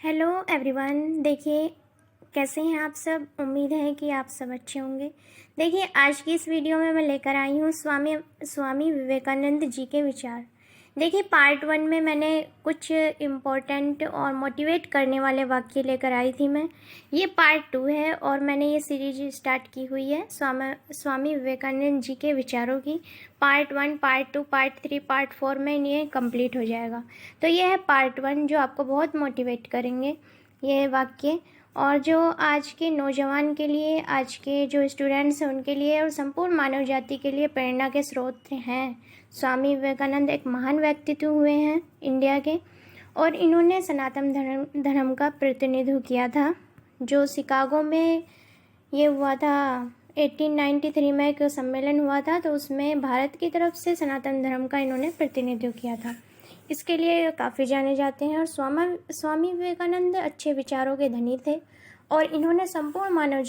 Hello everyone. देखिए कैसे हैं आप सब। उम्मीद है कि आप सब अच्छे होंगे। देखिए आज की इस वीडियो में मैं लेकर आई हूँ स्वामी विवेकानंद जी के विचार। देखिए पार्ट 1 में मैंने कुछ इम्पोर्टेंट और मोटिवेट करने वाले वाक्य लेकर आई थी मैं। ये पार्ट 2 है और मैंने ये सीरीज स्टार्ट की हुई है स्वामी विवेकानंद जी के विचारों की। पार्ट 1, पार्ट 2, पार्ट 3, पार्ट 4 में ये कंप्लीट हो जाएगा। तो ये है पार्ट 1 जो आपको बहुत मोटिवेट करेंगे ये वाक्य, और जो आज के नौजवान के लिए, आज के जो स्टूडेंट्स हैं उनके लिए और संपूर्ण मानव जाति के लिए प्रेरणा के स्रोत हैं। स्वामी विवेकानंद एक महान व्यक्तित्व हुए हैं इंडिया के, और इन्होंने सनातन धर्म का प्रतिनिधित्व किया था। जो शिकागो में ये हुआ था 1893 में एक सम्मेलन हुआ था, तो उसमें भारत की तरफ से सनातन धर्म का इन्होंने प्रतिनिधित्व किया था। इसके लिए काफ़ी जाने जाते हैं। और स्वामी विवेकानंद अच्छे विचारों के धनी थे और इन्होंने संपूर्ण मानव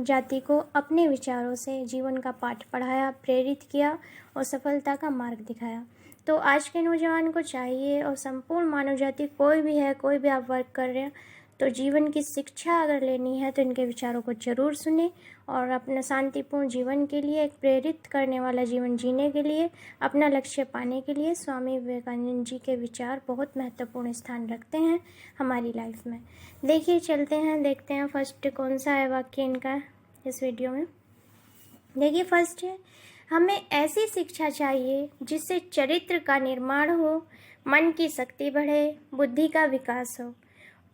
जाति को अपने विचारों से जीवन का पाठ पढ़ाया, प्रेरित किया और सफलता का मार्ग दिखाया। तो आज के नौजवान को चाहिए, और संपूर्ण मानव जाति कोई भी है, कोई भी आप वर्क कर रहे हैं, तो जीवन की शिक्षा अगर लेनी है तो इनके विचारों को ज़रूर सुने और अपना शांतिपूर्ण जीवन के लिए, एक प्रेरित करने वाला जीवन जीने के लिए, अपना लक्ष्य पाने के लिए स्वामी विवेकानंद जी के विचार बहुत महत्वपूर्ण स्थान रखते हैं हमारी लाइफ में। देखिए चलते हैं, देखते हैं फर्स्ट कौन सा है वाक्य इनका इस वीडियो में। देखिए फर्स्ट है, हमें ऐसी शिक्षा चाहिए जिससे चरित्र का निर्माण हो, मन की शक्ति बढ़े, बुद्धि का विकास हो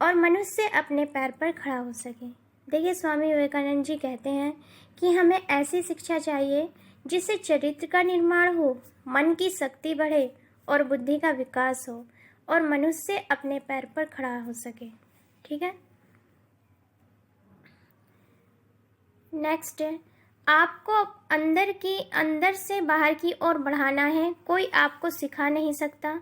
और मनुष्य अपने पैर पर खड़ा हो सके। देखिए स्वामी विवेकानंद जी कहते हैं कि हमें ऐसी शिक्षा चाहिए जिससे चरित्र का निर्माण हो, मन की शक्ति बढ़े और बुद्धि का विकास हो और मनुष्य अपने पैर पर खड़ा हो सके। ठीक है। नेक्स्ट है, आपको अंदर से बाहर की ओर बढ़ाना है, कोई आपको सिखा नहीं सकता।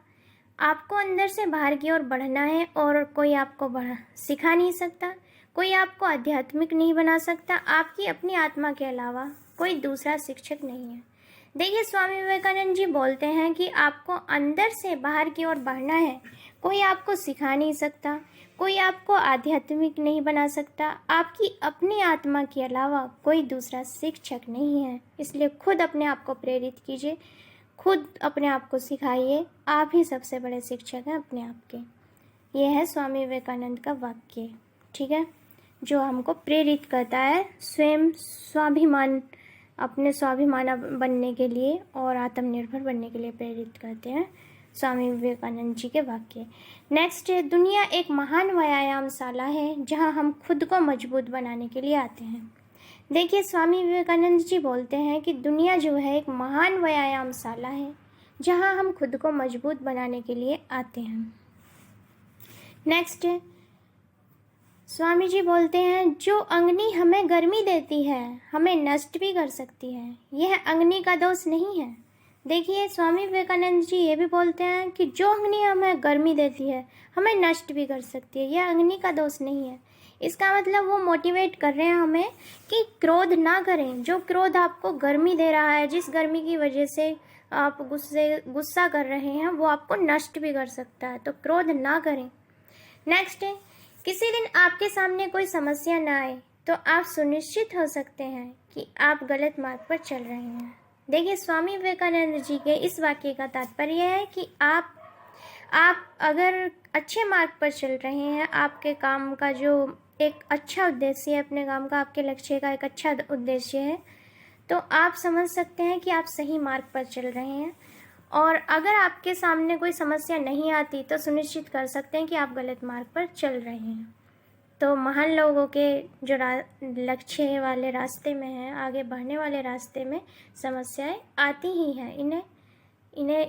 आपको अंदर से बाहर की ओर बढ़ना है और कोई आपको सिखा नहीं सकता। कोई आपको आध्यात्मिक नहीं बना सकता। आपकी अपनी आत्मा के अलावा कोई दूसरा शिक्षक नहीं है। देखिए स्वामी विवेकानंद जी बोलते हैं कि आपको अंदर से बाहर की ओर बढ़ना है, कोई आपको सिखा नहीं सकता, कोई आपको आध्यात्मिक नहीं बना सकता। आपकी अपनी आत्मा के अलावा कोई दूसरा शिक्षक नहीं है। इसलिए खुद अपने आप को प्रेरित कीजिए, खुद अपने आप को सिखाइए। आप ही सबसे बड़े शिक्षक हैं अपने आप के। ये है स्वामी विवेकानंद का वाक्य। ठीक है, जो हमको प्रेरित करता है स्वयं स्वाभिमान, अपने स्वाभिमान बनने के लिए और आत्मनिर्भर बनने के लिए प्रेरित करते हैं स्वामी विवेकानंद जी के वाक्य। नेक्स्ट है, दुनिया एक महान व्यायामशाला है जहां हम खुद को मजबूत बनाने के लिए आते हैं। देखिए स्वामी विवेकानंद जी बोलते हैं कि दुनिया जो है एक महान व्यायामशाला है जहां हम खुद को मजबूत बनाने के लिए आते हैं। नेक्स्ट है, स्वामी जी बोलते हैं जो अग्नि हमें गर्मी देती है हमें नष्ट भी कर सकती है, यह अग्नि का दोष नहीं है। देखिए स्वामी विवेकानंद जी ये भी बोलते हैं कि जो अग्नि हमें गर्मी देती है हमें नष्ट भी कर सकती है, यह अग्नि का दोष नहीं है। इसका मतलब वो मोटिवेट कर रहे हैं हमें कि क्रोध ना करें। जो क्रोध आपको गर्मी दे रहा है, जिस गर्मी की वजह से आप गुस्सा कर रहे हैं, वो आपको नष्ट भी कर सकता है, तो क्रोध ना करें। नेक्स्ट है, किसी दिन आपके सामने कोई समस्या ना आए तो आप सुनिश्चित हो सकते हैं कि आप गलत मार्ग पर चल रहे हैं। देखिए स्वामी विवेकानंद जी के इस वाक्य का तात्पर्य है कि आप अगर अच्छे मार्ग पर चल रहे हैं, आपके काम का जो एक अच्छा उद्देश्य है, अपने काम का, आपके लक्ष्य का एक अच्छा उद्देश्य है, तो आप समझ सकते हैं कि आप सही मार्ग पर चल रहे हैं। और अगर आपके सामने कोई समस्या नहीं आती तो सुनिश्चित कर सकते हैं कि आप गलत मार्ग पर चल रहे हैं। तो महान लोगों के जो लक्ष्य वाले रास्ते में हैं, आगे बढ़ने वाले रास्ते में समस्याएं आती ही हैं।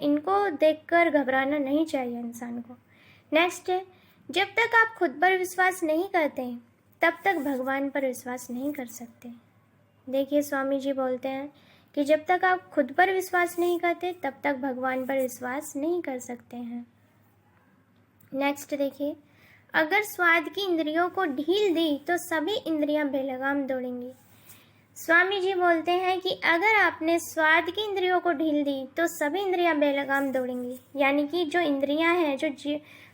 इनको देखकर घबराना नहीं चाहिए इंसान को। नेक्स्ट है, जब तक आप खुद पर विश्वास नहीं करते तब तक भगवान पर विश्वास नहीं कर सकते। देखिए स्वामी जी बोलते हैं कि जब तक आप खुद पर विश्वास नहीं करते तब तक भगवान पर विश्वास नहीं कर सकते हैं। नेक्स्ट देखिए, अगर स्वाद की इंद्रियों को ढील दी तो सभी इंद्रियां बेलगाम दौड़ेंगी। स्वामी जी बोलते हैं कि अगर आपने स्वाद की इंद्रियों को ढील दी तो सभी इंद्रियां बेलगाम दौड़ेंगी। यानी कि जो इंद्रियां हैं, जो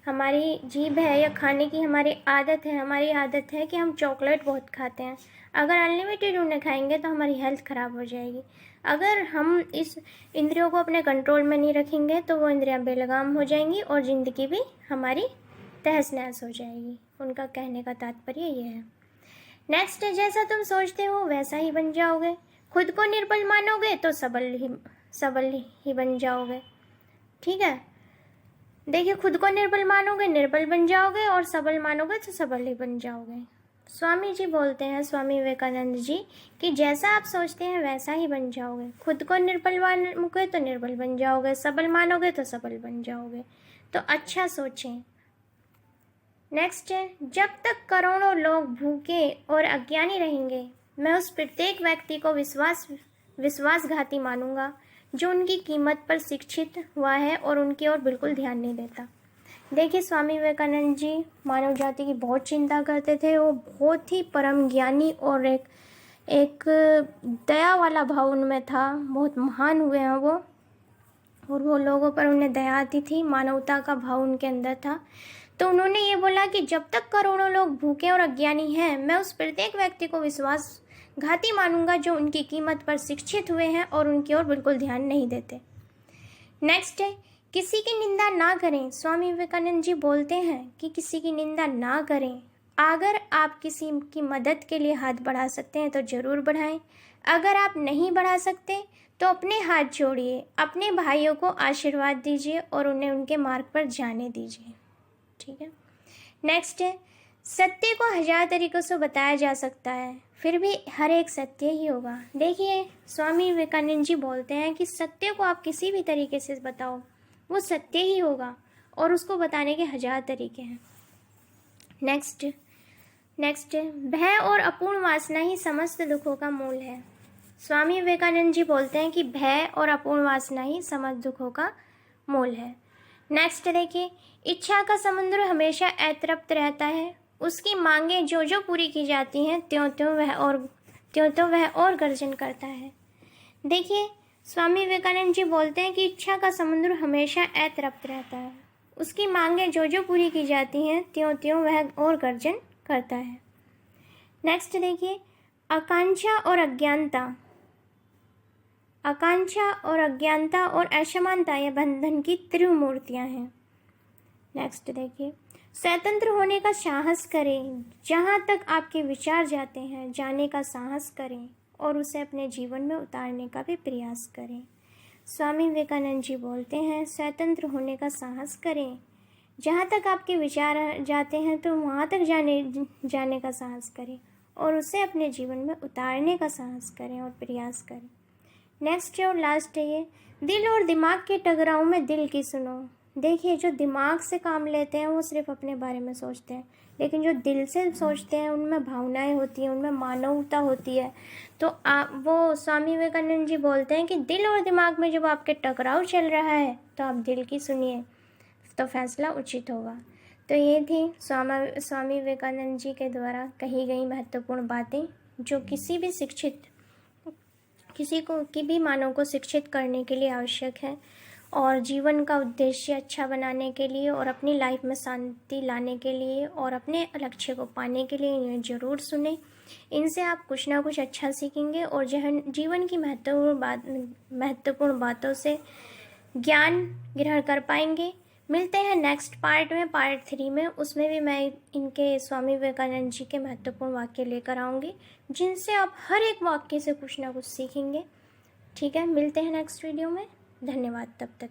हमारी जीभ है या खाने की हमारी आदत है कि हम चॉकलेट बहुत खाते हैं। अगर अनलिमिटेड उन्हें खाएंगे तो हमारी हेल्थ ख़राब हो जाएगी। अगर हम इस इंद्रियों को अपने कंट्रोल में नहीं रखेंगे तो वो इंद्रियां बेलगाम हो जाएंगी और ज़िंदगी भी हमारी तहस नहस हो जाएगी। उनका कहने का तात्पर्य ये है। नेक्स्ट है, जैसा तुम सोचते हो वैसा ही बन जाओगे। खुद को निर्बल मानोगे तो सबल ही बन जाओगे। ठीक है, देखिए, खुद को निर्बल मानोगे निर्बल बन जाओगे और सबल मानोगे तो सबल ही बन जाओगे। स्वामी जी बोलते हैं, स्वामी विवेकानंद जी, कि जैसा आप सोचते हैं वैसा ही बन जाओगे। खुद को निर्बल मानोगे तो निर्बल बन जाओगे, सबल मानोगे तो सबल बन जाओगे। तो अच्छा सोचें। नेक्स्ट है, जब तक करोड़ों लोग भूखे और अज्ञानी रहेंगे मैं उस प्रत्येक व्यक्ति को विश्वासघाती मानूंगा जो उनकी कीमत पर शिक्षित हुआ है और उनकी ओर बिल्कुल ध्यान नहीं देता। देखिए, स्वामी विवेकानंद जी मानव जाति की बहुत चिंता करते थे। वो बहुत ही परम ज्ञानी और एक दया वाला भाव उनमें था। बहुत महान हुए हैं वो, और वो लोगों पर उन्हें दया आती थी, मानवता का भाव उनके अंदर था। तो उन्होंने ये बोला कि जब तक करोड़ों लोग भूखे और अज्ञानी हैं मैं उस प्रत्येक व्यक्ति को विश्वासघाती मानूंगा जो उनकी कीमत पर शिक्षित हुए हैं और उनकी ओर बिल्कुल ध्यान नहीं देते। नेक्स्ट है, किसी की निंदा ना करें। स्वामी विवेकानंद जी बोलते हैं कि किसी की निंदा ना करें। अगर आप किसी की मदद के लिए हाथ बढ़ा सकते हैं तो ज़रूर बढ़ाएं। अगर आप नहीं बढ़ा सकते तो अपने हाथ जोड़िए, अपने भाइयों को आशीर्वाद दीजिए और उन्हें उनके मार्ग पर जाने दीजिए। ठीक है। नेक्स्ट है, सत्य को 1000 तरीकों से बताया जा सकता है फिर भी हर एक सत्य ही होगा। देखिए, स्वामी विवेकानंद जी बोलते हैं कि सत्य को आप किसी भी तरीके से बताओ वो सत्य ही होगा और उसको बताने के 1000 तरीके हैं। नेक्स्ट भय और अपूर्ण वासना ही समस्त दुखों का मूल है। स्वामी विवेकानंद जी बोलते हैं कि भय और अपूर्ण वासना ही समस्त दुखों का मूल है। नेक्स्ट देखिए, इच्छा का समुद्र हमेशा अतृप्त रहता है। उसकी मांगें जो जो पूरी की जाती हैं त्यों त्यों वह और गर्जन करता है। देखिए, स्वामी विवेकानंद जी बोलते हैं कि इच्छा का समुद्र हमेशा अतृप्त रहता है। उसकी मांगें जो जो पूरी की जाती हैं त्यों त्यों वह और गर्जन करता है। नेक्स्ट देखिए, आकांक्षा और अज्ञानता और असमानता यह बंधन की त्रिमूर्तियां हैं। नेक्स्ट देखिए, स्वतंत्र होने का साहस करें। जहाँ तक आपके विचार जाते हैं जाने का साहस करें और उसे अपने जीवन में उतारने का भी प्रयास करें। स्वामी विवेकानंद जी बोलते हैं, स्वतंत्र होने का साहस करें। जहाँ तक आपके विचार जाते हैं तो वहाँ तक जाने का साहस करें और उसे अपने जीवन में उतारने का साहस करें और प्रयास करें। नेक्स्ट और लास्ट है ये, दिल और दिमाग के टकराव में दिल की सुनो। देखिए, जो दिमाग से काम लेते हैं वो सिर्फ अपने बारे में सोचते हैं, लेकिन जो दिल से सोचते हैं उनमें भावनाएं होती हैं, उनमें मानवता होती है। तो वो स्वामी विवेकानंद जी बोलते हैं कि दिल और दिमाग में जब आपके टकराव चल रहा है तो आप दिल की सुनिए तो फैसला उचित होगा। तो ये थी स्वामी विवेकानंद जी के द्वारा कही गई महत्वपूर्ण बातें जो किसी भी मानव को शिक्षित करने के लिए आवश्यक है और जीवन का उद्देश्य अच्छा बनाने के लिए और अपनी लाइफ में शांति लाने के लिए और अपने लक्ष्य को पाने के लिए इन्हें ज़रूर सुने। इनसे आप कुछ ना कुछ अच्छा सीखेंगे और जीवन की महत्वपूर्ण बातों से ज्ञान ग्रहण कर पाएंगे। मिलते हैं नेक्स्ट पार्ट में, पार्ट 3 में। उसमें भी मैं इनके स्वामी विवेकानंद जी के महत्वपूर्ण वाक्य लेकर आऊँगी जिनसे आप हर एक वाक्य से कुछ ना कुछ सीखेंगे। ठीक है, मिलते हैं नेक्स्ट वीडियो में। धन्यवाद तब तक।